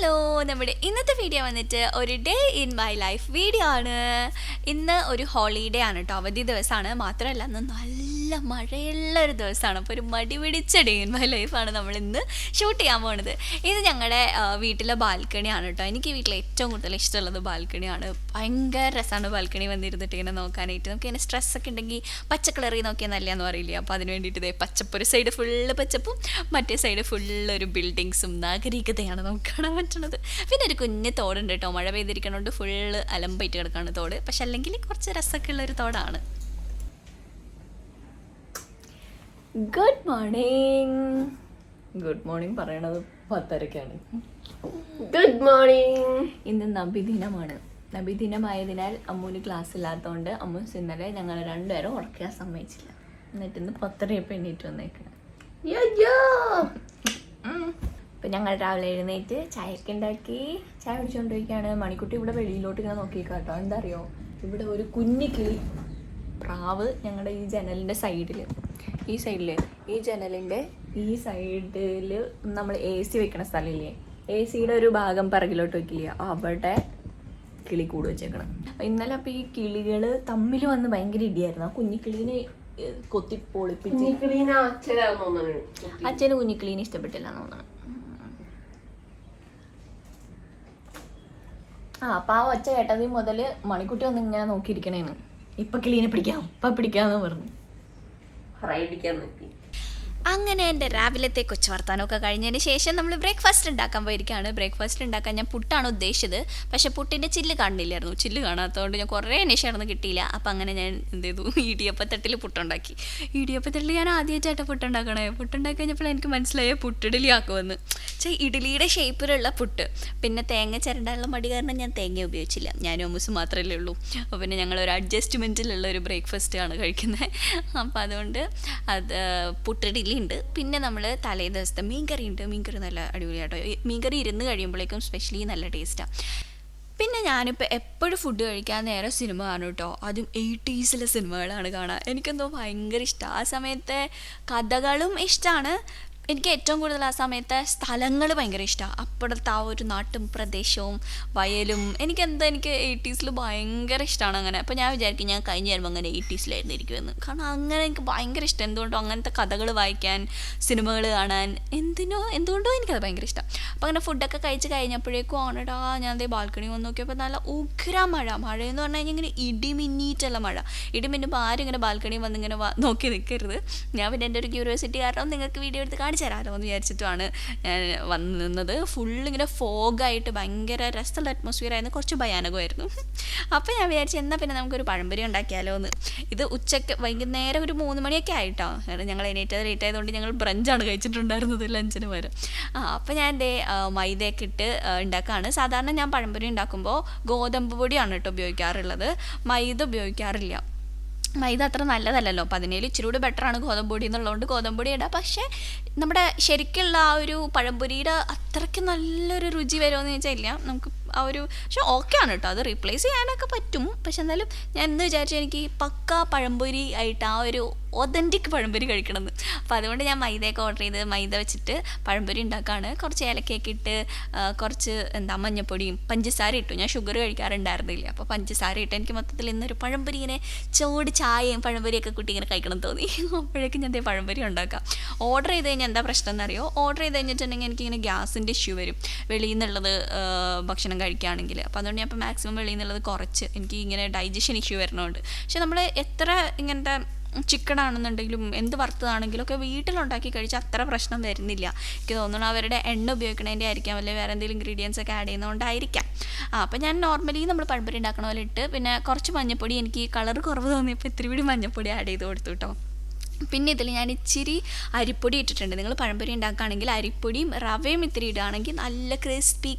Hello, നമ്മുടെ ഇന്നത്തെ video വന്നിട്ട് ഒരു day in my life video ആണ്. ഇന്ന് ഒരു ഹോളിഡേ ആണ് കേട്ടോ, അവധി ദിവസമാണ്. മാത്രമല്ല ഇന്ന് നല്ല മഴയുള്ള ഒരു ദിവസമാണ്. അപ്പോൾ ഒരു മടി പിടിച്ച ഡേ ഇൻ മൈ ലൈഫാണ് നമ്മൾ ഇന്ന് ഷൂട്ട് ചെയ്യാൻ പോകുന്നത്. ഇത് ഞങ്ങളുടെ വീട്ടിലെ ബാൽക്കണിയാണ് കേട്ടോ. എനിക്ക് വീട്ടിൽ ഏറ്റവും കൂടുതൽ ഇഷ്ടമുള്ളത് ബാൽക്കണിയാണ്. ഭയങ്കര രസമാണ് ബാൽക്കണി വന്നിരുന്നിട്ട് ഇങ്ങനെ നോക്കാനായിട്ട്. നമുക്ക് ഇങ്ങനെ സ്ട്രെസ്സൊക്കെ ഉണ്ടെങ്കിൽ പച്ചക്കളറി നോക്കിയാൽ നല്ലതെന്ന് പറയില്ലേ. അപ്പോൾ അതിന് വേണ്ടിയിട്ട് ഇതേ പച്ചപ്പ്, ഒരു സൈഡ് ഫുള്ള് പച്ചപ്പും മറ്റേ സൈഡ് ഫുള്ള് ഒരു ബിൽഡിങ്സും നാഗരികതയാണ് നമുക്ക് കാണാൻ പറ്റണത്. പിന്നെ ഒരു കുഞ്ഞ് തോടുണ്ട് കേട്ടോ, മഴ പെയ്തിരിക്കണോണ്ട് ഫുള്ള് അലമ്പായിട്ട് കിടക്കാണ് തോട്. പക്ഷെ അല്ലെങ്കിൽ കുറച്ച് രസമൊക്കെ ഉള്ളൊരു തോടാണ്. Good morning. ഗുഡ് മോർണിംഗ് പറയണത് 10:30-ക്കാണ്. Good morning. ഇന്ന് നബിദിനമാണ്. നബിദിനമായതിനാൽ അമ്മൂന് ക്ലാസ് ഇല്ലാത്തതുകൊണ്ട് അമ്മു ഇന്നലെ ഞങ്ങൾ രണ്ടുപേരും ഉറക്കാൻ സമ്മതിച്ചില്ല. എന്നിട്ട് ഇന്ന് 10:30 എണീറ്റ് വന്നേക്കണം. അപ്പം ഞങ്ങൾ രാവിലെ എഴുന്നേറ്റ് ചായയൊക്കെ ഉണ്ടാക്കി ചായ കുടിച്ചുകൊണ്ടിരിക്കുകയാണ്. മണിക്കുട്ടി ഇവിടെ വെളിയിലോട്ട് ഇങ്ങനെ നോക്കിയേക്കാട്ടോ. എന്താ അറിയോ, ഇവിടെ ഒരു കുഞ്ഞി കിളി പ്രാവ് ഞങ്ങളുടെ ഈ ജനലിൻ്റെ സൈഡിൽ, ഈ ജനലിൻ്റെ ഈ സൈഡിൽ നമ്മൾ AC വെക്കണ സ്ഥലമില്ലേ, AC-യുടെ ഒരു ഭാഗം പിറകിലോട്ട് വെക്കില്ല, അവിടെ കിളി കൂട് വെച്ചേക്കണം. ഇന്നലെ അപ്പോൾ ഈ കിളികൾ തമ്മിൽ വന്ന് ഭയങ്കര ഇടിയായിരുന്നു. ആ കുഞ്ഞിക്കിളീനെ കൊത്തി പൊളിപ്പിച്ച്. അച്ഛന് കുഞ്ഞിക്കിളീനെ ഇഷ്ടപ്പെട്ടില്ല എന്ന് തോന്നണം. അപ്പം ആ ഒച്ച കേട്ടതിൽ മുതൽ മണിക്കുട്ടി വന്ന് ഇങ്ങനെ നോക്കിയിരിക്കണേന്ന്. ഇപ്പം കിളീനെ പിടിക്കാമെന്ന് പറഞ്ഞു. അങ്ങനെ എൻ്റെ രാവിലത്തെ കൊച്ചു വർത്താനമൊക്കെ കഴിഞ്ഞതിന് ശേഷം നമ്മൾ ബ്രേക്ക്ഫാസ്റ്റ് ഉണ്ടാക്കാൻ പോയിരിക്കുകയാണ്. ബ്രേക്ക്ഫാസ്റ്റ് ഉണ്ടാക്കാൻ ഞാൻ പുട്ടാണ് ഉദ്ദേശിച്ചത്. പക്ഷേ പുട്ടിൻ്റെ ചില്ല് കാണുന്നില്ലായിരുന്നു. ചില്ല് കാണാത്തതുകൊണ്ട് ഞാൻ കുറേ അന്വേഷിച്ചായിരുന്നു, കിട്ടിയില്ല. അപ്പം അങ്ങനെ ഞാൻ എന്ത് ചെയ്തു, ഇടിയപ്പത്തട്ടിൽ പുട്ടുണ്ടാക്കി. ഇടിയപ്പത്തട്ടിൽ ഞാൻ ആദ്യമായിട്ടാണ് പുട്ടുണ്ടാക്കണേ. പുട്ടുണ്ടാക്കി കഴിഞ്ഞപ്പോൾ എനിക്ക് മനസ്സിലായ പുട്ടിഡലി ആക്കുമെന്ന്. ഇഡ്ഡലിയുടെ ഷേപ്പിലുള്ള പുട്ട്. പിന്നെ തേങ്ങ ചിരണ്ടാനുള്ള മടി കാരണം ഞാൻ തേങ്ങ ഉപയോഗിച്ചില്ല. ഞാനും അമ്മൂസും മാത്രമല്ലേ ഉള്ളൂ. അപ്പോൾ പിന്നെ ഞങ്ങളൊരു അഡ്ജസ്റ്റ്മെൻറ്റിലുള്ള ഒരു ബ്രേക്ക്ഫാസ്റ്റാണ് കഴിക്കുന്നത്. അപ്പോൾ അതുകൊണ്ട് അത് പുട്ടിഡലി ഉണ്ട്. പിന്നെ നമ്മൾ തലേ ദിവസത്തെ മീൻകറി ഉണ്ട്. മീൻകറി നല്ല അടിപൊളിയാട്ടോ. മീൻകറി ഇരുന്ന് കഴിയുമ്പോഴേക്കും സ്പെഷ്യലി നല്ല ടേസ്റ്റാണ്. പിന്നെ ഞാനിപ്പോൾ എപ്പോഴും ഫുഡ് കഴിക്കാൻ നേരെ സിനിമ കാണും കേട്ടോ. അതും 80s സിനിമകളാണ് കാണാൻ. എനിക്കെന്തോ ഭയങ്കര ഇഷ്ടമാണ്. ആ സമയത്തെ കഥകളും ഇഷ്ടമാണ്. എനിക്ക് ഏറ്റവും കൂടുതൽ ആ സമയത്തെ സ്ഥലങ്ങൾ ഭയങ്കര ഇഷ്ടമാണ്. അപ്പോഴത്തെ ആ ഒരു നാട്ടും പ്രദേശവും വയലും എനിക്ക് 80s ഭയങ്കര ഇഷ്ടമാണ് അങ്ങനെ. അപ്പോൾ ഞാൻ വിചാരിക്കും ഞാൻ കഴിഞ്ഞ് വരുമ്പോൾ അങ്ങനെ 80s ഇരിക്കുമെന്ന്. കാരണം അങ്ങനെ എനിക്ക് ഭയങ്കര ഇഷ്ടം. എന്തുകൊണ്ടോ അങ്ങനത്തെ കഥകൾ വായിക്കാൻ, സിനിമകൾ കാണാൻ, എന്തുകൊണ്ടോ എനിക്കത് ഭയങ്കര ഇഷ്ടം. അപ്പോൾ അങ്ങനെ ഫുഡൊക്കെ കഴിച്ച് കഴിഞ്ഞപ്പോഴേക്കും ആണടാ ഞാൻ അതേ ബാൽക്കണി വന്ന് നോക്കിയപ്പോൾ നല്ല ഉഗ്ര മഴയെന്ന് പറഞ്ഞു കഴിഞ്ഞാൽ ഇങ്ങനെ ഇടിമിന്നിയിട്ടുള്ള മഴ. ഇടിമിന്നുമ്പോൾ ആരും ഇങ്ങനെ ബാൽക്കണി വന്ന് ഇങ്ങനെ നോക്കി നിൽക്കരുത്. ഞാൻ പിന്നെ എൻ്റെ ഒരു ക്യൂരിയോസിറ്റി കാരണം നിങ്ങൾക്ക് വീഡിയോ എടുത്ത് കാണിച്ചു തരാമല്ലോ എന്ന് വിചാരിച്ചിട്ടാണ് ഞാൻ വന്ന് നിന്നത്. ഫുള്ളിങ്ങനെ ഫോഗായിട്ട് ഭയങ്കര രസമുള്ള അറ്റ്മോസ്ഫിയർ ആയിരുന്നു. കുറച്ച് ഭയാനകമായിരുന്നു. അപ്പോൾ ഞാൻ വിചാരിച്ചു എന്നാൽ പിന്നെ നമുക്കൊരു പഴംപൊരി ഉണ്ടാക്കിയാലോ എന്ന്. ഇത് ഉച്ചയ്ക്ക് വൈകുന്നേരം ഒരു 3 മണിയൊക്കെ ആയിട്ടോ. കാരണം ഞങ്ങൾ ലേറ്റ് ആയതുകൊണ്ട് ഞങ്ങൾ ബ്രഞ്ചാണ് കഴിച്ചിട്ടുണ്ടായിരുന്നത് ലഞ്ചിന് വരെ. അപ്പോൾ ഞാൻ എൻ്റെ മൈദയൊക്കെ ഇട്ട് ഉണ്ടാക്കുകയാണ്. സാധാരണ ഞാൻ പഴംപൊരി ഉണ്ടാക്കുമ്പോൾ ഗോതമ്പ് പൊടിയാണ് കേട്ടോ ഉപയോഗിക്കാറുള്ളത്, മൈദ ഉപയോഗിക്കാറില്ല. മൈദ അത്ര നല്ലതല്ലല്ലോ. അപ്പോൾ അതിനേലും ഇച്ചിരി കൂടി ബെറ്ററാണ് ഗോതമ്പ് പൊടി എന്നുള്ളതുകൊണ്ട് ഗോതമ്പ് പൊടി ഇടാം. പക്ഷേ നമ്മുടെ ശരിക്കുള്ള ആ ഒരു പഴംപൊരിയുടെ അത്രയ്ക്ക് നല്ലൊരു രുചി വരുമോയെന്ന് ചോദിച്ചാൽ ഇല്ല. നമുക്ക് ആ ഒരു പക്ഷെ ഓക്കെ ആണ് കേട്ടോ, അത് റീപ്ലേസ് ചെയ്യാനൊക്കെ പറ്റും. പക്ഷെ എന്നാലും ഞാൻ എന്ന് വിചാരിച്ചു എനിക്ക് പക്ക പഴംപൊരി ആയിട്ട് ആ ഒരു ഒതൻറ്റിക് പഴംപൊരി കഴിക്കണമെന്ന്. അപ്പോൾ അതുകൊണ്ട് ഞാൻ മൈദയൊക്കെ ഓർഡർ ചെയ്ത് മൈദ വെച്ചിട്ട് പഴംപൊരി ഉണ്ടാക്കുകയാണ്. കുറച്ച് ഏലക്കയൊക്കെ ഇട്ട് കുറച്ച് മഞ്ഞപ്പൊടിയും പഞ്ചസാര ഇട്ടു. ഞാൻ ഷുഗർ കഴിക്കാറുണ്ടായിരുന്നില്ല. അപ്പോൾ പഞ്ചസാര ഇട്ട് എനിക്ക് മൊത്തത്തിൽ ഇന്നൊരു പഴംപൊരി ഇങ്ങനെ ചൂട് ചായയും പഴംപൊരിയൊക്കെ കൂട്ടി ഇങ്ങനെ കഴിക്കണം തോന്നി. അപ്പോഴേക്കും ഞാൻ പഴംപൊരി ഉണ്ടാക്കാം. ഓർഡർ ചെയ്ത് കഴിഞ്ഞാൽ എന്താ പ്രശ്നം എന്നറിയോ, ഓർഡർ ചെയ്ത് കഴിഞ്ഞിട്ടുണ്ടെങ്കിൽ എനിക്കിങ്ങനെ ഗ്യാസിൻ്റെ ഇഷ്യൂ വരും വെളിയിൽ നിന്നുള്ളത് ഭക്ഷണം കഴിക്കുകയാണെങ്കിൽ. അപ്പോൾ അതുകൊണ്ട് ഞാൻ ഇപ്പോൾ മാക്സിമം വെളിയിൽ നിന്നുള്ളത് കുറച്ച്, എനിക്ക് ഇങ്ങനെ ഡൈജഷൻ ഇഷ്യൂ വരണമുണ്ട്. പക്ഷെ നമ്മൾ എത്ര ഇങ്ങനത്തെ ചിക്കൻ ആണെന്നുണ്ടെങ്കിലും എന്ത് വറുത്തതാണെങ്കിലും ഒക്കെ വീട്ടിലുണ്ടാക്കി കഴിച്ചാൽ അത്ര പ്രശ്നം വരുന്നില്ല. എനിക്ക് തോന്നുന്നു അവരുടെ എണ്ണ ഉപയോഗിക്കണതിൻ്റെ ആയിരിക്കാം, അല്ലെങ്കിൽ വേറെ എന്തെങ്കിലും ഇൻഗ്രീഡിയൻസ് ഒക്കെ ആഡ് ചെയ്യുന്നതുകൊണ്ടായിരിക്കാം. അപ്പോൾ ഞാൻ നോർമലി നമ്മൾ പഴംപൊരി ഉണ്ടാക്കണ പോലെ ഇട്ട് പിന്നെ കുറച്ച് മഞ്ഞപ്പൊടി, എനിക്ക് കളർ കുറവ് തോന്നിയപ്പോൾ ഇത്തിരി കൂടി മഞ്ഞപ്പൊടി ആഡ് ചെയ്ത് കൊടുത്തു കേട്ടോ. പിന്നെ ഇതിൽ ഞാൻ ഇച്ചിരി അരിപ്പൊടി ഇട്ടിട്ടുണ്ട്. നിങ്ങൾ പഴംപൊരി ഉണ്ടാക്കുകയാണെങ്കിൽ അരിപ്പൊടിയും റവയും ഇത്തിരി ഇടുകയാണെങ്കിൽ നല്ല ക്രിസ്പി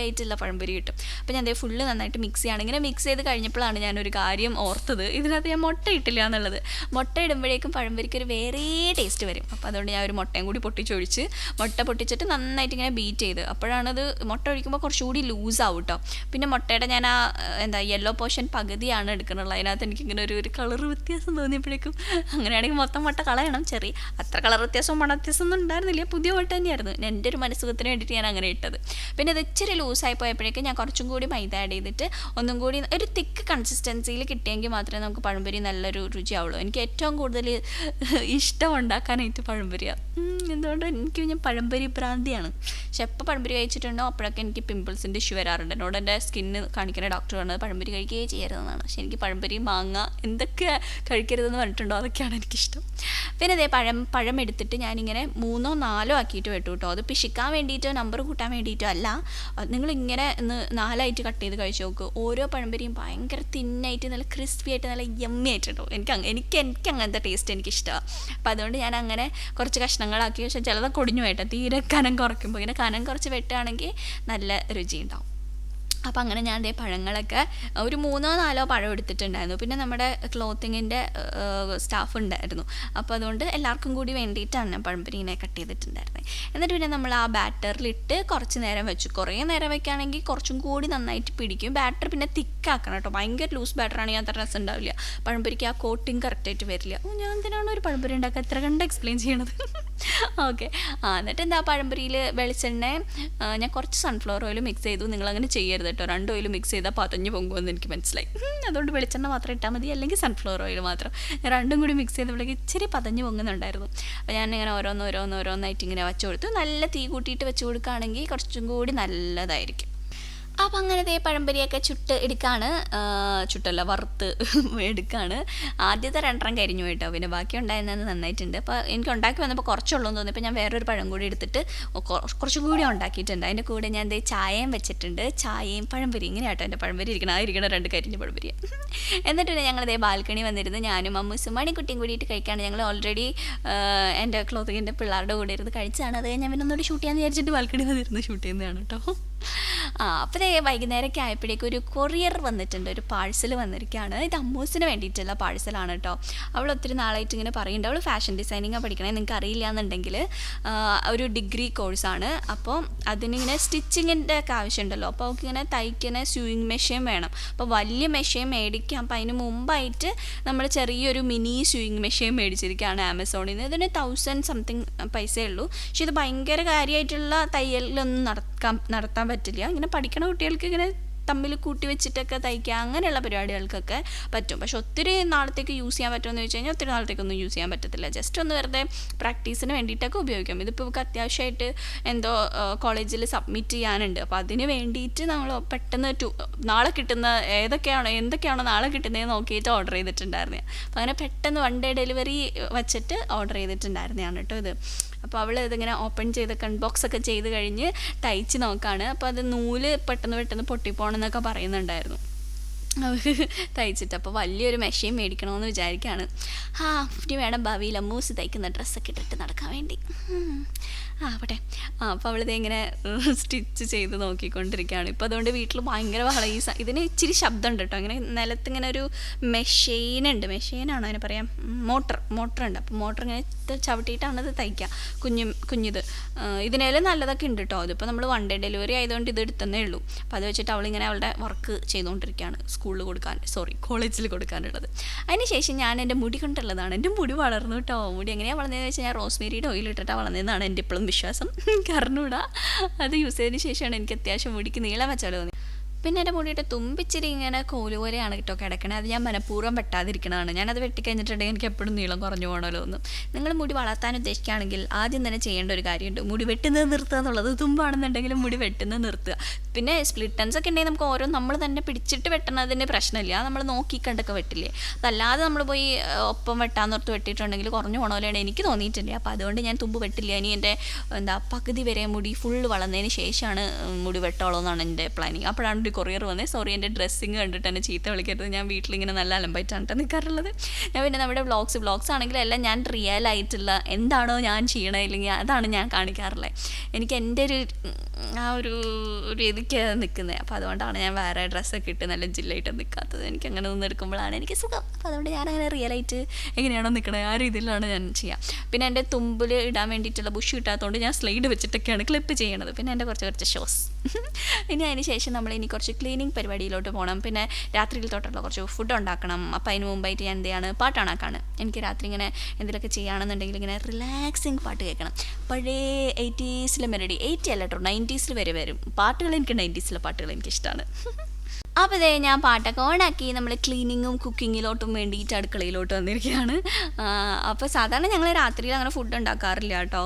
ആയിട്ടുള്ള പഴംപൊരി കിട്ടും. അപ്പോൾ ഞാൻ അതേ ഫുള്ള് നന്നായിട്ട് മിക്സ് ചെയ്യാണ്. ഇങ്ങനെ മിക്സ് ചെയ്ത് കഴിഞ്ഞപ്പോഴാണ് ഞാനൊരു കാര്യം ഓർത്തത്, ഇതിനകത്ത് ഞാൻ മുട്ട ഇട്ടില്ല എന്നുള്ളത്. മുട്ട ഇടുമ്പോഴേക്കും പഴംപൊരിക്ക് ഒരു വേറെ ടേസ്റ്റ് വരും. അപ്പോൾ അതുകൊണ്ട് ഞാൻ ഒരു മുട്ടയും കൂടി പൊട്ടിച്ചൊഴിച്ച് മുട്ട പൊട്ടിച്ചിട്ട് നന്നായിട്ട് ഇങ്ങനെ ബീറ്റ് ചെയ്ത്, അപ്പോഴാണത് മുട്ട ഒഴിക്കുമ്പോൾ കുറച്ചുകൂടി ലൂസാവും കേട്ടോ. പിന്നെ മുട്ടയുടെ ഞാൻ ആ യെല്ലോ പോർഷൻ പകുതിയാണ് എടുക്കുന്നുള്ളത്. അതിനകത്ത് എനിക്കിങ്ങനെ ഒരു കളർ വ്യത്യാസം തോന്നിയപ്പോഴേക്കും അങ്ങനെയാണെങ്കിൽ മൊത്തം മുട്ട കളയണം, ചെറിയ അത്ര കളർ വ്യത്യാസവും മണ വ്യത്യാസമൊന്നും ഉണ്ടായിരുന്നില്ല, പുതിയ മുട്ട തന്നെയായിരുന്നു. എൻ്റെ ഒരു മനസ്സുഖത്തിന് വേണ്ടിയിട്ട് ഞാൻ അങ്ങനെ ഇട്ടത്. പിന്നെ ഇത് ഇച്ചിരി ലൂസായി പോയപ്പോഴേക്കും ഞാൻ കുറച്ചും കൂടി മൈദ ആഡ് ചെയ്തിട്ട് ഒന്നും കൂടി ഒരു തിക്ക് കൺസിസ്റ്റൻസിയിൽ കിട്ടിയെങ്കിൽ മാത്രമേ നമുക്ക് പഴംപൊരി നല്ലൊരു രുചിയാവുള്ളൂ. എനിക്ക് ഏറ്റവും കൂടുതൽ ഇഷ്ടം ഉണ്ടാക്കാനായിട്ട് പഴംപൊരിയാണ്. എന്തുകൊണ്ട് ഞാൻ പഴംപൊരി ഭ്രാന്തിയാണ്. പക്ഷെ എപ്പോൾ പഴംപൊരി കഴിച്ചിട്ടുണ്ടോ അപ്പോഴൊക്കെ എനിക്ക് പിമ്പിൾസിൻ്റെ ഇഷ്യൂ വരാറുണ്ട്. എന്നോട് എൻ്റെ സ്കിന്ന് കാണിക്കുന്ന ഡോക്ടർ പറഞ്ഞത് പഴംപൊരി കഴിക്കുകയേ ചെയ്യരുതെന്നാണ്. പക്ഷെ എനിക്ക് പഴംപൊരി, മാങ്ങ എന്തൊക്കെ കഴിക്കരുതെന്ന് പറഞ്ഞിട്ടുണ്ടോ അതൊക്കെയാണ് എനിക്കിഷ്ടം. പിന്നെ അതേ പഴം എടുത്തിട്ട് ഞാനിങ്ങനെ 3 or 4 ആക്കിയിട്ട് വെട്ടു കേട്ടോ. അത് പിശിക്കാൻ വേണ്ടിയിട്ടോ നമ്പർ കൂട്ടാൻ വേണ്ടിയിട്ടോ അല്ല. നിങ്ങളിങ്ങനെ 4 കട്ട് ചെയ്ത് കഴിച്ച് നോക്ക്. ഓരോ പഴംപൊരിയും ഭയങ്കര തിന്നായിട്ട് നല്ല ക്രിസ്പി ആയിട്ട് നല്ല യമ്മി ആയിട്ട് കേട്ടോ. എനിക്ക് അങ്ങനത്തെ ടേസ്റ്റ് എനിക്കിഷ്ടമാണ്. അപ്പോൾ അതുകൊണ്ട് ഞാൻ അങ്ങനെ കുറച്ച് കഷ്ണങ്ങളാക്കി. പക്ഷേ ചിലതൊക്കെ ഒടിഞ്ഞു പോയിട്ടോ, തീരെ കനം കുറയ്ക്കുമ്പോൾ. ഇങ്ങനെ കനം കുറച്ച് വെട്ടുകയാണെങ്കിൽ നല്ല രുചി ഉണ്ടാവും. അപ്പോൾ അങ്ങനെ ഞാൻ ദേ പഴങ്ങളൊക്കെ ഒരു 3 or 4 പഴം എടുത്തിട്ടുണ്ടായിരുന്നു. പിന്നെ നമ്മുടെ ക്ലോത്തിങ്ങിൻ്റെ സ്റ്റാഫ് ഉണ്ടായിരുന്നു. അപ്പോൾ അതുകൊണ്ട് എല്ലാവർക്കും കൂടി വേണ്ടിയിട്ടാണ് ഞാൻ പഴംപൊരിനെ കട്ട് ചെയ്തിട്ടുണ്ടായിരുന്നത്. എന്നിട്ട് പിന്നെ നമ്മൾ ആ ബാറ്ററിലിട്ട് കുറച്ച് നേരം വെച്ചു. കുറേ നേരം വെക്കുകയാണെങ്കിൽ കുറച്ചും കൂടി നന്നായിട്ട് പിടിക്കും. ബാറ്റർ പിന്നെ തിക്കാക്കണം കേട്ടോ. ഭയങ്കര ലൂസ് ബാറ്ററാണെങ്കിൽ അത്ര രസം ഉണ്ടാവില്ല. പഴംപൊരിക്ക് ആ കോട്ടിങ് കറക്റ്റായിട്ട് വരില്ല. ഞാൻ എന്തിനാണ് ഒരു പഴംപൊരി ഉണ്ടാക്കുക എത്ര കണ്ട് എക്സ്പ്ലെയിൻ ചെയ്യണത്. ഓക്കെ. എന്നിട്ട് എന്താ പഴംപൊരിയിൽ വെളിച്ചെണ്ണ ഞാൻ കുറച്ച് സൺഫ്ലവർ ഓയിൽ മിക്സ് ചെയ്തു. നിങ്ങളങ്ങനെ ചെയ്യരുത് കേട്ടോ. 2 ഓയിൽ മിക്സ് ചെയ്താൽ പതഞ്ഞ് പൊങ്ങുമെന്ന് എനിക്ക് മനസ്സിലായി. അതുകൊണ്ട് വെളിച്ചെണ്ണ മാത്രം ഇട്ടാൽ മതി, അല്ലെങ്കിൽ സൺഫ്ലവർ ഓയിൽ മാത്രം. ഞാൻ 2ഉം കൂടി മിക്സ് ചെയ്തപ്പോഴേക്ക് ഇച്ചിരി പതഞ്ഞ് പൊങ്ങുന്നുണ്ടായിരുന്നു. അപ്പോൾ ഞാനിങ്ങനെ ഓരോന്നായിട്ട് ഇങ്ങനെ വെച്ച് കൊടുത്തു. നല്ല തീ കൂട്ടിയിട്ട് വെച്ച് കൊടുക്കുകയാണെങ്കിൽ കുറച്ചും കൂടി നല്ലതായിരിക്കും. അപ്പോൾ അങ്ങനെ പഴംപൊരിയൊക്കെ വറുത്ത് എടുക്കുകയാണ്. ആദ്യത്തെ 2 കരിഞ്ഞു കേട്ടോ. പിന്നെ ബാക്കി ഉണ്ടായിരുന്നത് നന്നായിട്ടുണ്ട്. അപ്പോൾ എനിക്ക് ഉണ്ടാക്കി വന്നപ്പോൾ കുറച്ചുള്ളൂ എന്ന് തോന്നിയപ്പോൾ ഞാൻ വേറൊരു പഴം കൂടി എടുത്തിട്ട് കുറച്ചും കൂടി ഉണ്ടാക്കിയിട്ടുണ്ട്. അതിൻ്റെ കൂടെ ഞാൻ ചായയും വെച്ചിട്ടുണ്ട്. ചായയും പഴംപൊരി ഇങ്ങനെ കേട്ടോ എൻ്റെ പഴംപൊരി ഇരിക്കണം 2 കരിഞ്ഞ പഴംപൊരി. എന്നിട്ട് ഞങ്ങൾ ബാൽക്കണി വന്നിരുന്ന് ഞാനും അമ്മൂസും മണിക്കുട്ടിയും കൂടിയിട്ട് കഴിക്കുകയാണ്. ഞങ്ങൾ ഓൾറെഡി എൻ്റെ ക്ലോത്തിങ്ങിൻ്റെ പിള്ളേരുടെ കൂടെ ഇരുന്ന് കഴിച്ചാണ്. അത് ഞാൻ പിന്നെ ഒന്നുകൂടി ഷൂട്ട് ചെയ്യാമെന്ന് വിചാരിച്ചിട്ട് ബാൽക്കണി വന്നിരുന്ന് ഷൂട്ട് ചെയ്യുന്നതാണ് കേട്ടോ. അപ്പോൾ വൈകുന്നേരമൊക്കെ ആയപ്പോഴേക്കും ഒരു കൊറിയർ വന്നിട്ടുണ്ട്, ഒരു പാഴ്സൽ വന്നിരിക്കുകയാണ്. ഇത് അമ്മൂസിന് വേണ്ടിയിട്ടുള്ള പാഴ്സലാണ് കേട്ടോ. അവൾ ഒത്തിരി നാളായിട്ട് ഇങ്ങനെ പറയുന്നുണ്ട്. അവൾ ഫാഷൻ ഡിസൈനിങ്ങാണ് പഠിക്കണേ. നിങ്ങൾക്ക് അറിയില്ല എന്നുണ്ടെങ്കിൽ ഒരു ഡിഗ്രി കോഴ്സാണ്. അപ്പോൾ അതിനിങ്ങനെ സ്റ്റിച്ചിങ്ങിൻ്റെ ഒക്കെ ആവശ്യമുണ്ടല്ലോ. അപ്പോൾ അവൾക്കിങ്ങനെ തയ്ക്കുന്ന സ്യൂയിങ് മെഷീൻ വേണം. അപ്പോൾ വലിയ മെഷീൻ മേടിക്കാം. അപ്പോൾ അതിന് മുമ്പായിട്ട് നമ്മൾ ചെറിയൊരു മിനി സ്യൂയിങ് മെഷീൻ മേടിച്ചിരിക്കുകയാണ് ആമസോണിൽ നിന്ന്. ഇതിന് 1000 സംതിങ് പൈസയേ ഉള്ളൂ. പക്ഷെ ഇത് ഭയങ്കര കാര്യമായിട്ടുള്ള തയ്യലൊന്നും നടത്താൻ പറ്റില്ല. ഇങ്ങനെ പഠിക്കണ കുട്ടികൾക്ക് ഇങ്ങനെ തമ്മിൽ കൂട്ടി വെച്ചിട്ടൊക്കെ തയ്ക്കുക അങ്ങനെയുള്ള പരിപാടികൾക്കൊക്കെ പറ്റും. പക്ഷെ ഒത്തിരി നാളത്തേക്ക് യൂസ് ചെയ്യാൻ പറ്റുമെന്ന് ചോദിച്ചു കഴിഞ്ഞാൽ ഒത്തിരി നാളത്തേക്കൊന്നും യൂസ് ചെയ്യാൻ പറ്റത്തില്ല. ജസ്റ്റ് ഒന്ന് വെറുതെ പ്രാക്ടീസിന് വേണ്ടിയിട്ടൊക്കെ ഉപയോഗിക്കാം. ഇതിപ്പോൾ നമുക്ക് അത്യാവശ്യമായിട്ട് എന്തോ കോളേജിൽ സബ്മിറ്റ് ചെയ്യാനുണ്ട്. അപ്പോൾ അതിന് വേണ്ടിയിട്ട് നമ്മൾ പെട്ടെന്ന് നാളെ കിട്ടുന്ന എന്തൊക്കെയാണോ നാളെ കിട്ടുന്നതെന്ന് നോക്കിയിട്ട് ഓർഡർ ചെയ്തിട്ടുണ്ടായിരുന്നു. അപ്പോൾ അങ്ങനെ പെട്ടെന്ന് 1 day ഡെലിവറി വെച്ചിട്ട് ഓർഡർ ചെയ്തിട്ടുണ്ടായിരുന്നതാണ് കേട്ടോ ഇത്. അപ്പോൾ അവൾ ഇതിങ്ങനെ ഓപ്പൺ ചെയ്ത് അൺബോക്സ് ഒക്കെ ചെയ്ത് കഴിഞ്ഞ് തയ്ച്ച് നോക്കുകയാണ്. അപ്പോൾ അത് നൂല് പെട്ടെന്ന് പൊട്ടിപ്പോണമെന്നൊക്കെ പറയുന്നുണ്ടായിരുന്നു തയ്ച്ചിട്ട്. അപ്പോൾ വലിയൊരു മെഷീൻ മേടിക്കണമെന്ന് വിചാരിക്കുകയാണ്. ഇനി വേണം ഭാവിയിൽ അമ്മൂസ് തയ്ക്കുന്ന ഡ്രസ്സൊക്കെ ഇട്ടിട്ട് നടക്കാൻ വേണ്ടി. പോട്ടെ. അപ്പോൾ അവളിത് ഇങ്ങനെ സ്റ്റിച്ച് ചെയ്ത് നോക്കിക്കൊണ്ടിരിക്കുകയാണ്. ഇപ്പോൾ അതുകൊണ്ട് വീട്ടിൽ ഭയങ്കര ബഹളം. ഇതിന് ഇച്ചിരി ശബ്ദമുണ്ട് കേട്ടോ. ഇങ്ങനെ നിലത്തിങ്ങനെ ഒരു മെഷീനാണോ അതിനെ പറയാം, മോട്ടറുണ്ട്. അപ്പോൾ മോട്ടർ ഇങ്ങനെ ചവിട്ടിയിട്ടാണ് ഇത് തയ്ക്കുക. കുഞ്ഞിത് ഇതിനേലും നല്ലതൊക്കെ ഉണ്ട് കേട്ടോ. ഇതിപ്പോൾ നമ്മൾ 1 day ഡെലിവറി ആയതുകൊണ്ട് ഇത് എടുത്തന്നേ ഉള്ളൂ. അപ്പോൾ അത് വെച്ചിട്ട് അവളിങ്ങനെ അവളുടെ വർക്ക് ചെയ്തുകൊണ്ടിരിക്കുകയാണ്, കോളേജിൽ കൊടുക്കാനുള്ളത്. അതിനുശേഷം ഞാൻ എൻ്റെ മുടി കൊണ്ടുള്ളതാണ്. എൻ്റെ മുടി വളർന്നു കേട്ടോ. മുടി എങ്ങനെയാണ് വളർന്നതെന്ന് വെച്ചാൽ ഞാൻ റോസ്മേരിയുടെ ഓയിൽ ഇട്ടിട്ടാണ് വളർന്നതെന്നാണ് എൻ്റെ ഇപ്പോഴും വിശ്വാസം. കാരണൂടാ അത് യൂസ് ചെയ്തതിന് ശേഷമാണ് എനിക്ക് അത്യാവശ്യം മുടിക്ക് നീളം വെച്ചാൽ തോന്നി. പിന്നെ എൻ്റെ മുടിയുടെ തുമ്പിച്ചിരി ഇങ്ങനെ കോല് പോലെയാണ് കേട്ടോ കിടക്കണേ. അത് ഞാൻ മനഃപൂർവ്വം വെട്ടാതിരിക്കണതാണ്. ഞാനത് വെട്ടിക്കഴിഞ്ഞിട്ടുണ്ടെങ്കിൽ എനിക്ക് എപ്പോഴും നീളം കുറഞ്ഞു പോകണമല്ലോ ഒന്നും. നിങ്ങൾ മുടി വളർത്താൻ ഉദ്ദേശിക്കുകയാണെങ്കിൽ ആദ്യം തന്നെ ചെയ്യേണ്ട ഒരു കാര്യമുണ്ട്. മുടി വെട്ടുന്നത് നിർത്തുക എന്നുള്ളത്. തുമ്പാണെന്നുണ്ടെങ്കിലും മുടി വെട്ടുന്നത് നിർത്തുക. പിന്നെ സ്പ്ലിറ്റ് എൻഡ്സ് ഒക്കെ ഉണ്ടെങ്കിൽ നമുക്ക് നമ്മൾ തന്നെ പിടിച്ചിട്ട് വെട്ടണതിൻ്റെ പ്രശ്നമില്ല. നമ്മൾ നോക്കി കണ്ടൊക്കെ വെട്ടില്ലേ. അതല്ലാതെ നമ്മൾ പോയി ഒപ്പം വെട്ടാന്നോർത്ത് വെട്ടിയിട്ടുണ്ടെങ്കിൽ കുറഞ്ഞു പോകണമല്ലാണ് എനിക്ക് തോന്നിയിട്ടില്ല. അപ്പോൾ അതുകൊണ്ട് ഞാൻ തുമ്പ് വെട്ടില്ല. ഇനി എൻ്റെ പകുതി വരെ മുടി ഫുള്ള് വളർന്നതിന് ശേഷമാണ് മുടി വെട്ടോളൂ എന്നാണ് എൻ്റെ പ്ലാനിങ്. അപ്പോഴാണ് ഒരു കൊറിയർ വന്നേ. സോറി, എൻ്റെ ഡ്രസ്സിങ് കണ്ടിട്ട് എന്നെ ചീത്ത വിളിക്കരുത്. ഞാൻ വീട്ടിലിങ്ങനെ നല്ല അലമ്പായിട്ടാണ് നിൽക്കാറുള്ളത്. ഞാൻ പിന്നെ നമ്മുടെ വ്ളോഗ്സ് ആണെങ്കിലും എല്ലാം ഞാൻ റിയൽ ആയിട്ടുള്ള എന്താണോ ഞാൻ ചെയ്യണത് ഇല്ലെങ്കിൽ അതാണ് ഞാൻ കാണിക്കാറുള്ളത്. എനിക്ക് എൻ്റെ ഒരു രീതിക്ക് നിൽക്കുന്നത്. അപ്പോൾ അതുകൊണ്ടാണ് ഞാൻ വേറെ ഡ്രസ്സൊക്കെ ഇട്ട് നല്ല ജില്ലായിട്ട് നിൽക്കാത്തത്. എനിക്ക് അങ്ങനെ നിന്ന് എടുക്കുമ്പോഴാണ് എനിക്ക് സുഖം. അപ്പോൾ അതുകൊണ്ട് ഞാനങ്ങനെ റിയലായിട്ട് എങ്ങനെയാണോ നിൽക്കണത് ആ രീതിയിലാണ് ഞാൻ ചെയ്യുക. പിന്നെ എൻ്റെ തുമ്പിൽ ഇടാൻ വേണ്ടിയിട്ടുള്ള ബുഷ് കിട്ടാത്തതുകൊണ്ട് ഞാൻ സ്ലൈഡ് വെച്ചിട്ടൊക്കെയാണ് ക്ലിപ്പ് ചെയ്യണത്. പിന്നെ എൻ്റെ കുറച്ച് ഷോസ്. ഇനി അതിന് ശേഷം നമ്മൾ ഇനി കുറച്ച് കുറച്ച് ക്ലീനിങ് പരിപാടിയിലോട്ട് പോകണം. പിന്നെ രാത്രിയിൽ തൊട്ടുള്ള കുറച്ച് ഫുഡ് ഉണ്ടാക്കണം. അപ്പോൾ അതിന് മുമ്പായിട്ട് ഞാൻ എന്ത് ചെയ്യാണ്, പാട്ടാണാക്കാണ്. എനിക്ക് രാത്രി ഇങ്ങനെ എന്തെങ്കിലുമൊക്കെ ചെയ്യുകയാണെന്നുണ്ടെങ്കിൽ ഇങ്ങനെ റിലാക്സിങ് പാട്ട് കേൾക്കണം. പഴയ 80s മെലഡി, 80 അല്ല കേട്ടോ, 90s വരെ വരും പാട്ടുകൾ. എനിക്ക് 90s പാട്ടുകൾ എനിക്കിഷ്ടമാണ്. അപ്പോൾ ഇതേ ഞാൻ പാട്ടൊക്കെ ഓണാക്കി നമ്മൾ ക്ലീനിങ്ങും കുക്കിങ്ങിലോട്ടും വേണ്ടിയിട്ട് അടുക്കളയിലോട്ട് വന്നിരിക്കുകയാണ്. അപ്പോൾ സാധാരണ ഞങ്ങൾ രാത്രിയിൽ അങ്ങനെ ഫുഡ് ഉണ്ടാക്കാറില്ല കേട്ടോ.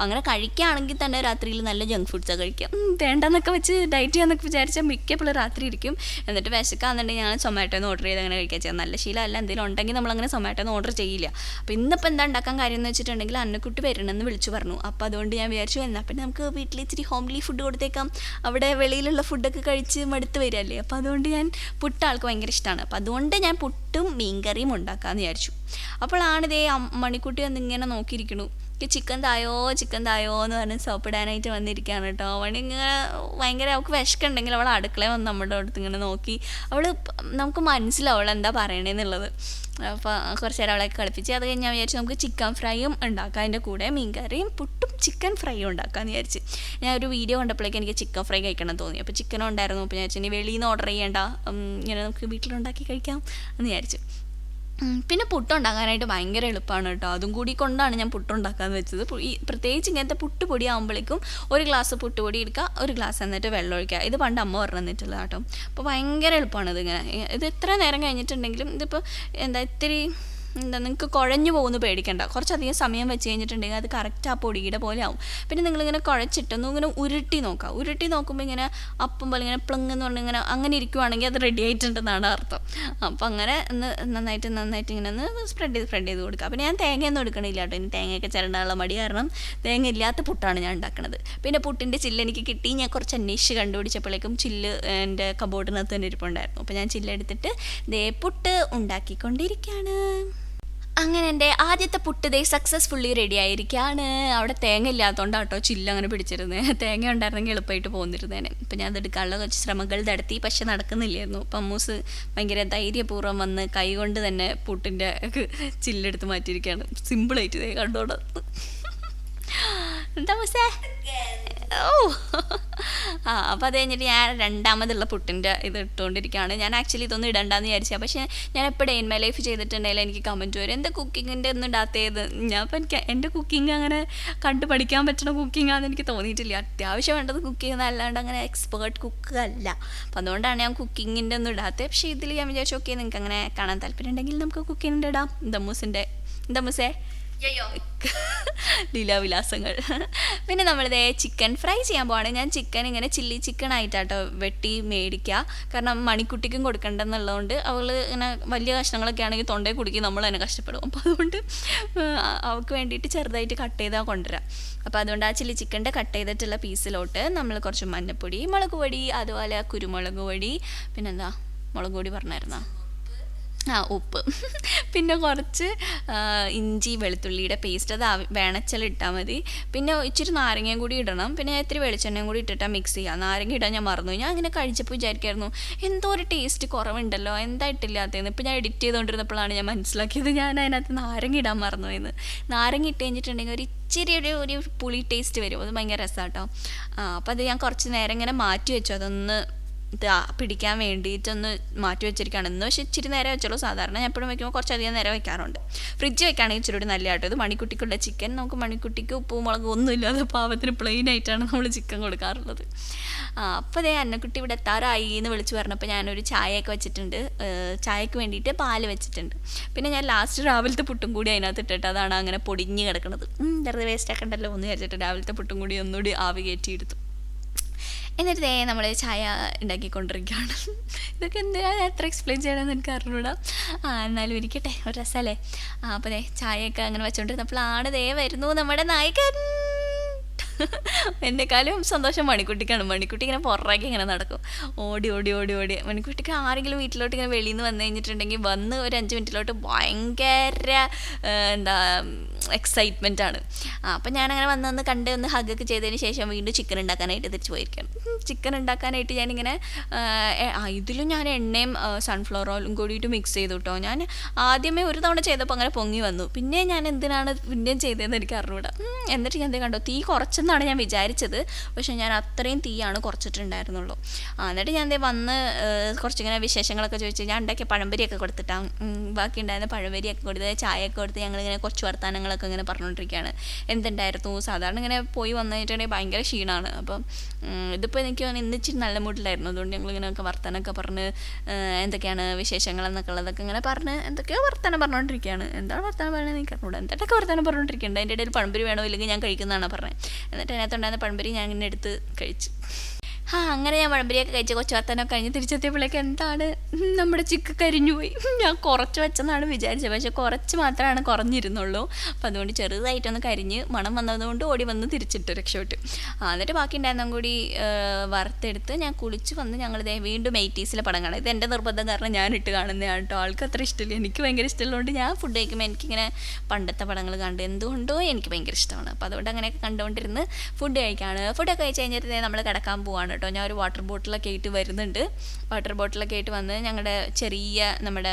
അങ്ങനെ കഴിക്കുകയാണെങ്കിൽ തന്നെ രാത്രിയിൽ നല്ല ജങ്ക് ഫുഡ്സൊക്കെ കഴിക്കാം. വേണ്ടെന്നൊക്കെ വെച്ച് ഡയറ്റ് ചെയ്യാന്നൊക്കെ വിചാരിച്ചാൽ മിക്കപ്പോഴും രാത്രി ഇരിക്കും. എന്നിട്ട് വിശക്കാന്നുണ്ടെങ്കിൽ ഞങ്ങൾ സൊമാറ്റോന്ന് ഓർഡർ ചെയ്ത് അങ്ങനെ കഴിക്കുക ചെയ്യാം. നല്ല ശീലമല്ല. എന്തെങ്കിലും ഉണ്ടെങ്കിൽ നമ്മളങ്ങനെ സൊമാറ്റോന്ന് ഓർഡർ ചെയ്യില്ല. അപ്പോൾ ഇന്നിപ്പോൾ എന്താ ഉണ്ടാക്കാൻ കാര്യം എന്ന് വെച്ചിട്ടുണ്ടെങ്കിൽ അന്നക്കുട്ടി വരണമെന്ന് വിളിച്ചു പറഞ്ഞു. അപ്പോൾ അതുകൊണ്ട് ഞാൻ വിചാരിച്ചു എന്നാൽ പിന്നെ നമുക്ക് വീട്ടിൽ ഇച്ചിരി ഹോംലി ഫുഡ് കൊടുത്തേക്കാം. അവിടെ വെളിയിലുള്ള ഫുഡൊക്കെ കഴിച്ച് മടുത്ത് വരികയല്ലേ. അപ്പോൾ അതുകൊണ്ട് ഞാൻ പുട്ട് ആൾക്ക് ഭയങ്കര ഇഷ്ടമാണ്. അപ്പോൾ അതുകൊണ്ട് ഞാൻ പുട്ടും മീൻകറിയും ഉണ്ടാക്കാമെന്ന് വിചാരിച്ചു. അപ്പോഴാണ് ഇതേ മണിക്കുട്ടി വന്ന് ഇങ്ങനെ നോക്കിയിരിക്കണു. ചിക്കൻ തായോ എന്ന് പറഞ്ഞ് സോപ്പിടാനായിട്ട് വന്നിരിക്കുകയാണ് കേട്ടോ. മണി ഇങ്ങനെ ഭയങ്കര അവൾക്ക് വിശക്കുണ്ടെങ്കിൽ അവൾ അടുക്കളയിൽ വന്ന് നമ്മുടെ അടുത്ത് ഇങ്ങനെ നോക്കി. നമുക്ക് മനസ്സിലാവും അവൾ എന്താ പറയണേന്നുള്ളത്. അപ്പോൾ കുറച്ച് നേരം അവളെ കളിപ്പിച്ച് അത് കഴിഞ്ഞ് ഞാൻ വിചാരിച്ചു നമുക്ക് ചിക്കൻ ഫ്രൈയും ഉണ്ടാക്കാം. അതിൻ്റെ കൂടെ മീൻകറിയും പുട്ടും ചിക്കൻ ഫ്രൈയും ഉണ്ടാക്കാമെന്ന് വിചാരിച്ച്. ഞാൻ ഒരു വീഡിയോ കണ്ടപ്പോഴേക്കും എനിക്ക് ചിക്കൻ ഫ്രൈ കഴിക്കണം തോന്നി. അപ്പോൾ ചിക്കനും ഉണ്ടായിരുന്നു. അപ്പോൾ ഞാൻ വിചാരിച്ചു ഇനി വെളിയിൽ നിന്ന് ഓർഡർ ചെയ്യേണ്ട, ഇങ്ങനെ നമുക്ക് വീട്ടിലുണ്ടാക്കി കഴിക്കാം എന്ന് വിചാരിച്ചു. പിന്നെ പുട്ടുണ്ടാക്കാനായിട്ട് ഭയങ്കര എളുപ്പമാണ് കേട്ടോ. അതും കൂടി കൊണ്ടാണ് ഞാൻ പുട്ടുണ്ടാക്കാമെന്ന് വെച്ചത്. പ്രത്യേകിച്ച് ഇങ്ങനത്തെ പുട്ടുപൊടി ആകുമ്പോഴേക്കും ഒരു ഗ്ലാസ് പുട്ടുപൊടി എടുക്കുക, ഒരു ഗ്ലാസ് എന്നിട്ട് വെള്ളം ഒഴിക്കുക. ഇത് പണ്ട് അമ്മ പറഞ്ഞു തന്നിട്ടുള്ളത് കേട്ടോ. അപ്പോൾ ഭയങ്കര എളുപ്പമാണ് ഇതിങ്ങനെ. ഇത് എത്ര നേരം കഴിഞ്ഞിട്ടുണ്ടെങ്കിലും ഇതിപ്പോൾ ഇത്തിരി നിങ്ങൾക്ക് കുഴഞ്ഞു പോകുന്നു പേടിക്കണ്ട. കുറച്ചധികം സമയം വെച്ച് കഴിഞ്ഞിട്ടുണ്ടെങ്കിൽ അത് കറക്റ്റ് ആ പൊടിയുടെ പോലെ ആവും. പിന്നെ നിങ്ങളിങ്ങനെ കുഴച്ചിട്ടൊന്നും ഇങ്ങനെ ഉരുട്ടി നോക്കുമ്പോൾ ഇങ്ങനെ അപ്പം പോലെ ഇങ്ങനെ പ്ലങ്ങെന്ന് പറഞ്ഞ് ഇങ്ങനെ അങ്ങനെ ഇരിക്കുവാണെങ്കിൽ അത് റെഡി ആയിട്ടുണ്ടെന്നാണ് അർത്ഥം. അപ്പോൾ അങ്ങനെ ഒന്ന് നന്നായിട്ട് ഇങ്ങനെ ഒന്ന് സ്പ്രെഡ് ചെയ്ത് കൊടുക്കുക. പിന്നെ ഞാൻ തേങ്ങയൊന്നും എടുക്കണില്ല കേട്ടോ. ഇനി തേങ്ങയൊക്കെ ചിരണ്ടാനുള്ള മടി കാരണം തേങ്ങ ഇല്ലാത്ത പുട്ടാണ് ഞാൻ ഉണ്ടാക്കുന്നത്. പിന്നെ പുട്ടിൻ്റെ ചില്ല് എനിക്ക് കിട്ടി. ഞാൻ കുറച്ച് അന്വേഷിച്ച് കണ്ടുപിടിച്ചപ്പോഴേക്കും ചില്ല് എൻ്റെ കബോർഡിനകത്ത് തന്നെ ഇരിപ്പുണ്ടായിരുന്നു. അപ്പോൾ ഞാൻ ചില്ലെടുത്തിട്ട് ദേ പുട്ട് ഉണ്ടാക്കിക്കൊണ്ടിരിക്കുകയാണ്. അങ്ങനെ എൻ്റെ ആദ്യത്തെ പുട്ട് ദേ സക്സസ്ഫുള്ളി റെഡി ആയിരിക്കുകയാണ്. അവിടെ തേങ്ങ ഇല്ലാത്തതുകൊണ്ടാണ് കേട്ടോ ചില്ല് അങ്ങനെ പിടിച്ചിരുന്നത്. തേങ്ങ ഉണ്ടായിരുന്നെങ്കിൽ എളുപ്പമായിട്ട് പോകുന്നിരുന്നേനെ. ഇപ്പം ഞാൻ അതെടുക്കാനുള്ള കുറച്ച് ശ്രമങ്ങൾ നടത്തി, പക്ഷെ നടക്കുന്നില്ലായിരുന്നു. അപ്പം അമ്മൂസ് ഭയങ്കര ധൈര്യപൂർവ്വം വന്ന് കൈ കൊണ്ട് തന്നെ പുട്ടിൻ്റെ ചില്ലെടുത്ത് മാറ്റിയിരിക്കുകയാണ്. സിമ്പിളായിട്ട് കണ്ടോട്. എന്താ മൂസേ? അപ്പോൾ അത് കഴിഞ്ഞിട്ട് ഞാൻ രണ്ടാമതുള്ള പുട്ടിൻ്റെ ഇത് ഇട്ടുകൊണ്ടിരിക്കുകയാണ്. ഞാൻ ആക്ച്വലി ഇതൊന്നും ഇടണ്ടെന്ന് വിചാരിച്ചാൽ, പക്ഷേ ഞാൻ എപ്പോഴും ഇൻ മൈ ലൈഫ് ചെയ്തിട്ടുണ്ടെങ്കിൽ എനിക്ക് കമൻറ്റ് വരും എന്താ കുക്കിങ്ങിൻ്റെ ഒന്നും ഇടാത്തത്. ഞാൻ അപ്പോൾ എൻ്റെ കുക്കിംഗ് അങ്ങനെ കണ്ടു പഠിക്കാൻ പറ്റുന്ന കുക്കിംഗാണെന്ന് എനിക്ക് തോന്നിയിട്ടില്ല. അത്യാവശ്യം വേണ്ടത് കുക്ക് ചെയ്യുന്നതല്ലാണ്ട് അങ്ങനെ എക്സ്പേർട്ട് കുക്ക് അല്ല. അപ്പം അതുകൊണ്ടാണ് ഞാൻ കുക്കിങ്ങിൻ്റെ ഒന്നും ഇടാത്തത്. പക്ഷേ ഇതിൽ ഞാൻ വിചാരിച്ചു ഓക്കെ നിങ്ങൾക്ക് അങ്ങനെ കാണാൻ താല്പര്യം ഉണ്ടെങ്കിൽ നമുക്ക് കുക്കിങ്ങിൻ്റെ ഇടാം. എന്താ മൂസേ ലീലാവിലാസങ്ങൾ. പിന്നെ നമ്മളിതേ ചിക്കൻ ഫ്രൈ ചെയ്യാൻ പോവാണ്. ഞാൻ ചിക്കൻ ഇങ്ങനെ ചില്ലി ചിക്കൻ ആയിട്ടാട്ടോ വെട്ടി മേടിക്കുക. കാരണം മണിക്കുട്ടിക്കും കൊടുക്കണ്ടെന്നുള്ളതുകൊണ്ട് അവൾ ഇങ്ങനെ വലിയ കഷ്ണങ്ങളൊക്കെ ആണെങ്കിൽ തൊണ്ടയിൽ കുടുക്കി നമ്മൾ തന്നെ കഷ്ടപ്പെടും. അപ്പോൾ അതുകൊണ്ട് അവൾക്ക് വേണ്ടിയിട്ട് ചെറുതായിട്ട് കട്ട് ചെയ്താൽ കൊണ്ടുവരാം. അപ്പോൾ അതുകൊണ്ട് ആ ചില്ലി ചിക്കൻ്റെ കട്ട് ചെയ്തിട്ടുള്ള പീസിലോട്ട് നമ്മൾ കുറച്ച് മഞ്ഞൾപ്പൊടി, മുളക് പൊടി, അതുപോലെ കുരുമുളക് പൊടി, പിന്നെന്താ മുളക് പൊടി പറഞ്ഞായിരുന്നോ, ഉപ്പ്, പിന്നെ കുറച്ച് ഇഞ്ചി വെളുത്തുള്ളിയുടെ പേസ്റ്റ്, അത് വേണച്ചലിട്ടാൽ മതി. പിന്നെ ഇച്ചിരി നാരങ്ങയും കൂടി ഇടണം. പിന്നെ ഇത്തിരി വെളിച്ചെണ്ണയും കൂടി ഇട്ടിട്ടാൽ മിക്സ് ചെയ്യുക. നാരങ്ങ ഇടാൻ ഞാൻ മറന്നു. ഞാൻ അങ്ങനെ കഴിച്ചപ്പോൾ വിചാരിക്കായിരുന്നു എന്തോ ഒരു ടേസ്റ്റ് കുറവുണ്ടല്ലോ, എന്താ ഇട്ടില്ലാത്തതെന്ന്. ഇപ്പോൾ ഞാൻ എഡിറ്റ് ചെയ്തുകൊണ്ടിരുന്നപ്പോഴാണ് ഞാൻ മനസ്സിലാക്കിയത് ഞാൻ അതിനകത്ത് നാരങ്ങ ഇടാൻ മറന്നു എന്ന്. നാരങ്ങ ഇട്ട് കഴിഞ്ഞിട്ടുണ്ടെങ്കിൽ ഇച്ചിരി ഒരു പുളി ടേസ്റ്റ് വരും. അത് ഭയങ്കര രസമാണ് കേട്ടോ. അപ്പോൾ അത് ഞാൻ കുറച്ച് നേരം ഇങ്ങനെ മാറ്റി വെച്ചു. അതൊന്ന് പിടിക്കാൻ വേണ്ടിയിട്ടൊന്ന് മാറ്റി വെച്ചിരിക്കുകയാണ്. എന്ന് പക്ഷേ ഇച്ചിരി നേരം വെച്ചോളൂ. സാധാരണ ഞാൻ എപ്പോഴും വയ്ക്കുമ്പോൾ കുറച്ചധികം നേരം വയ്ക്കാറുണ്ട്. ഫ്രിഡ്ജ് വെക്കുകയാണെങ്കിൽ ഇച്ചിരി കൂടി നല്ല കേട്ടോ. ഇത് മണിക്കുട്ടിക്കുള്ള ചിക്കൻ. നമുക്ക് മണിക്കുട്ടിക്ക് ഉപ്പും മുളകും ഒന്നുമില്ലാതെ പാവത്തിന് പ്ലെയിൻ ആയിട്ടാണ് നമ്മൾ ചിക്കൻ കൊടുക്കാറുള്ളത്. അപ്പോൾ അതേ അന്നക്കുട്ടി ഇവിടെ എത്താറായി എന്ന് വിളിച്ച് പറഞ്ഞപ്പോൾ ഞാനൊരു ചായയൊക്കെ വെച്ചിട്ടുണ്ട്. ചായക്ക് വേണ്ടിയിട്ട് പാല് വെച്ചിട്ടുണ്ട്. പിന്നെ ഞാൻ ലാസ്റ്റ് രാവിലത്തെ പുട്ടും കൂടി അതിനകത്ത് ഇട്ടിട്ട് അതാണ് അങ്ങനെ പൊടിഞ്ഞ് കിടക്കുന്നത്. വെറുതെ വേസ്റ്റ് ആക്കണ്ടല്ലോ എന്ന് വിചാരിച്ചിട്ട് രാവിലത്തെ പുട്ടും കൂടി ഒന്നുകൂടി ആവി കയറ്റിയെടുത്തു. എന്നിട്ട് നമ്മൾ ചായ ഉണ്ടാക്കിക്കൊണ്ടിരിക്കുകയാണ്. ഇതൊക്കെ എന്തിനാണ് എത്ര എക്സ്പ്ലെയിൻ ചെയ്യണമെന്ന് എനിക്ക് അറിഞ്ഞൂടാ. എന്നാലും ഇരിക്കട്ടെ, ഒരു രസമല്ലേ. അപ്പോൾ ചായയൊക്കെ അങ്ങനെ വെച്ചുകൊണ്ടിരുന്നപ്പോഴാണ് വരുന്നു നമ്മുടെ നായകൻ. എന്നെക്കാളും സന്തോഷം മണിക്കുട്ടിക്കാണ്. മണിക്കുട്ടി ഇങ്ങനെ പുറകെ ഇങ്ങനെ നടക്കും, ഓടി. മണിക്കുട്ടിക്ക് ആരെങ്കിലും വീട്ടിലോട്ട് ഇങ്ങനെ വെളിയിൽ നിന്ന് വന്നു കഴിഞ്ഞിട്ടുണ്ടെങ്കിൽ വന്ന് ഒരു 5 മിനിറ്റിലോട്ട് ഭയങ്കര എക്സൈറ്റ്മെൻ്റ് ആണ്. അപ്പം ഞാനങ്ങനെ വന്ന് കണ്ട് ഒന്ന് ഹഗ്ഗൊക്കെ ചെയ്തതിന് ശേഷം വീണ്ടും ചിക്കൻ ഉണ്ടാക്കാനായിട്ട് തിരിച്ച് പോയിരിക്കുകയാണ്. ചിക്കൻ ഉണ്ടാക്കാനായിട്ട് ഞാനിങ്ങനെ ഇതിലും ഞാൻ എണ്ണയും സൺഫ്ലവർ ഓയിലും കൂടിയിട്ട് മിക്സ് ചെയ്തു കേട്ടോ. ഞാൻ ആദ്യമേ ഒരു തവണ ചെയ്തപ്പോൾ അങ്ങനെ പൊങ്ങി വന്നു. പിന്നെ ഞാൻ എന്തിനാണ് പിന്നെയും ചെയ്തതെന്ന് എനിക്ക് അറിഞ്ഞൂടാ. എന്നിട്ട് ഞാൻ കണ്ടോ തീ കുറച്ച് കുറച്ചെന്നാണ് ഞാൻ വിചാരിച്ചത്. പക്ഷേ ഞാൻ അത്രയും തീയാണ് കുറച്ചിട്ടുണ്ടായിരുന്നുള്ളൂ. എന്നിട്ട് ഞാൻ വന്ന് കുറച്ചിങ്ങനെ വിശേഷങ്ങളൊക്കെ ചോദിച്ച് ഞാൻ ഉണ്ടാക്കിയ പഴംപൊരിയൊക്കെ കൊടുത്തിട്ടാണ്, ബാക്കി ഉണ്ടായിരുന്ന പഴംപൊരിയൊക്കെ കൊടുത്ത് ചായയൊക്കെ കൊടുത്ത് ഞങ്ങളിങ്ങനെ കൊച്ചു വർത്താനങ്ങളൊക്കെ ഇങ്ങനെ പറഞ്ഞുകൊണ്ടിരിക്കുകയാണ്. എന്തുണ്ടായിരുന്നു, സാധാരണ ഇങ്ങനെ പോയി വന്നിട്ടുണ്ടെങ്കിൽ ഭയങ്കര ക്ഷീണമാണ്. അപ്പം ഇതിപ്പോൾ എനിക്ക് ഇന്ന് ഇച്ചിരി നല്ല മൂഡിലായിരുന്നു. അതുകൊണ്ട് ഞങ്ങളിങ്ങനെയൊക്കെ വർത്താനമൊക്കെ പറഞ്ഞ് എന്തൊക്കെയാണ് വിശേഷങ്ങളെന്നൊക്കെ ഉള്ളതൊക്കെ ഇങ്ങനെ പറഞ്ഞ് എന്തൊക്കെയോ വർത്താനം പറഞ്ഞുകൊണ്ടിരിക്കുകയാണ്. എന്താണ് വർത്താനം പറയുന്നത് എനിക്ക് അറിഞ്ഞൂടാ, എന്തൊക്കെ വർത്താനം പറഞ്ഞുകൊണ്ടിരിക്കുന്നുണ്ട്. അതിൻ്റെ ഇടയിൽ പഴംപൊരി വേണോ ഇല്ലെങ്കിൽ ഞാൻ കഴിക്കുന്നതാണ് പറഞ്ഞത്. എന്നിട്ട് അതിനകത്തുണ്ടായിരുന്ന പഴംപൊരി ഞാൻ ഇങ്ങനെ എടുത്ത് കഴിച്ചു. അങ്ങനെ ഞാൻ പഴംപൊരിയൊക്കെ കഴിച്ച് കൊച്ചു വർത്താനമൊക്കെ കഴിഞ്ഞ് തിരിച്ചെത്തിയപ്പോഴേക്ക് എന്താണ് നമ്മുടെ ചിക്ക് കരിഞ്ഞു പോയി. ഞാൻ കുറച്ച് വെച്ചെന്നാണ് വിചാരിച്ചത്, പക്ഷേ കുറച്ച് മാത്രമാണ് കുറഞ്ഞിരുന്നുള്ളൂ. അപ്പോൾ അതുകൊണ്ട് ചെറുതായിട്ടൊന്ന് കരിഞ്ഞ് മണം വന്നതുകൊണ്ട് ഓടി വന്ന് തിരിച്ചിട്ട് രക്ഷപ്പെട്ട്. എന്നിട്ട് ബാക്കി ഉണ്ടായിരുന്ന കൂടി വറുത്തെടുത്ത് ഞാൻ കുളിച്ച് വന്ന് ഞങ്ങൾ വീണ്ടും 80s പടം കാണാം. ഇത് എൻ്റെ നിർബന്ധം കാരണം ഞാൻ ഇട്ട് കാണുന്നതാണ് കേട്ടോ. ആൾക്ക് അത്ര ഇഷ്ടമില്ല, എനിക്ക് ഭയങ്കര ഇഷ്ടമുള്ളതുകൊണ്ട് ഞാൻ ഫുഡ് കഴിക്കുമ്പോൾ എനിക്കിങ്ങനെ പണ്ടത്തെ പടങ്ങൾ കണ്ട് എന്തുകൊണ്ടോ എനിക്ക് ഭയങ്കര ഇഷ്ടമാണ്. അപ്പോൾ അതുകൊണ്ട് അങ്ങനെയൊക്കെ കണ്ടുകൊണ്ടിരുന്ന് ഫുഡ് കഴിക്കുകയാണ്. ഫുഡൊക്കെ കഴിച്ച് കഴിഞ്ഞിട്ട് നമ്മൾ കിടക്കാൻ പോവാണ് കേട്ടോ. ഞാൻ ഒരു വാട്ടർ ബോട്ടിലൊക്കെ ആയിട്ട് വരുന്നുണ്ട്. വാട്ടർ ബോട്ടിലൊക്കെ ആയിട്ട് വന്ന് ഞങ്ങളുടെ ചെറിയ നമ്മുടെ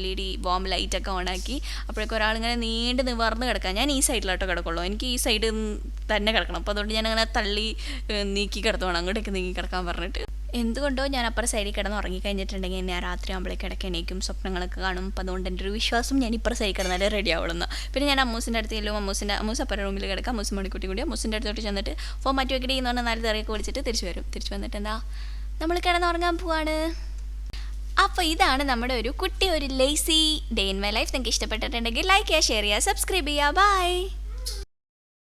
LED ബോം ലൈറ്റൊക്കെ ഓണാക്കി. അപ്പോഴേക്കും ഒരാളിങ്ങനെ നീണ്ട് നിവർന്ന് കിടക്കാം. ഞാൻ ഈ സൈഡിലോട്ടോ കിടക്കുള്ളൂ, എനിക്ക് ഈ സൈഡ് തന്നെ കിടക്കണം. അപ്പോൾ അതുകൊണ്ട് ഞാനങ്ങനെ തള്ളി നീക്കി കിടത്തുവാണ്, അങ്ങോട്ടേക്ക് നീക്കി കിടക്കാൻ പറഞ്ഞിട്ട്. എന്തുകൊണ്ടോ ഞാൻ അപ്പുറം സൈഡിൽ കിടന്ന് ഉറങ്ങിക്കഴിഞ്ഞിട്ടുണ്ടെങ്കിൽ ഞാൻ രാത്രി ആകുമ്പോഴേക്ക് ഇടയ്ക്ക് സ്വപ്നങ്ങളൊക്കെ കാണും. അപ്പോൾ അതുകൊണ്ട് എൻ്റെ ഒരു വിശ്വാസം ഞാൻ ഇപ്പുറം സൈഡിൽ കിടന്നാലേ റെഡി ആവുള്ളൂ. പിന്നെ ഞാൻ അമ്മൂസിൻ്റെ അടുത്ത് ചെല്ലും. അമ്മൂസ് അപ്പുറം റൂമിൽ കിടക്കാം. അമ്മൂസ് മണിക്കുട്ടി കൂടി അമ്മൂസിൻ്റെ അടുത്തോട്ട് ചെന്നിട്ട് ഫോൺ മാറ്റി വെക്കടി എന്ന് പറഞ്ഞാൽ 4 തെറിയൊക്കെ വിളിച്ചിട്ട് തിരിച്ചു വരും. തിരിച്ചു വന്നിട്ട് എന്താ നമ്മൾ കിടന്നുറങ്ങാൻ പോവാണ്. അപ്പോൾ ഇതാണ് നമ്മുടെ ഒരു കുട്ടി ഒരു lazy day in my life. നിങ്ങൾക്ക് ഇഷ്ടപ്പെട്ടിട്ടുണ്ടെങ്കിൽ ലൈക്ക് ചെയ്യുക, ഷെയർ ചെയ്യുക, സബ്സ്ക്രൈബ് ചെയ്യുക. ബൈ.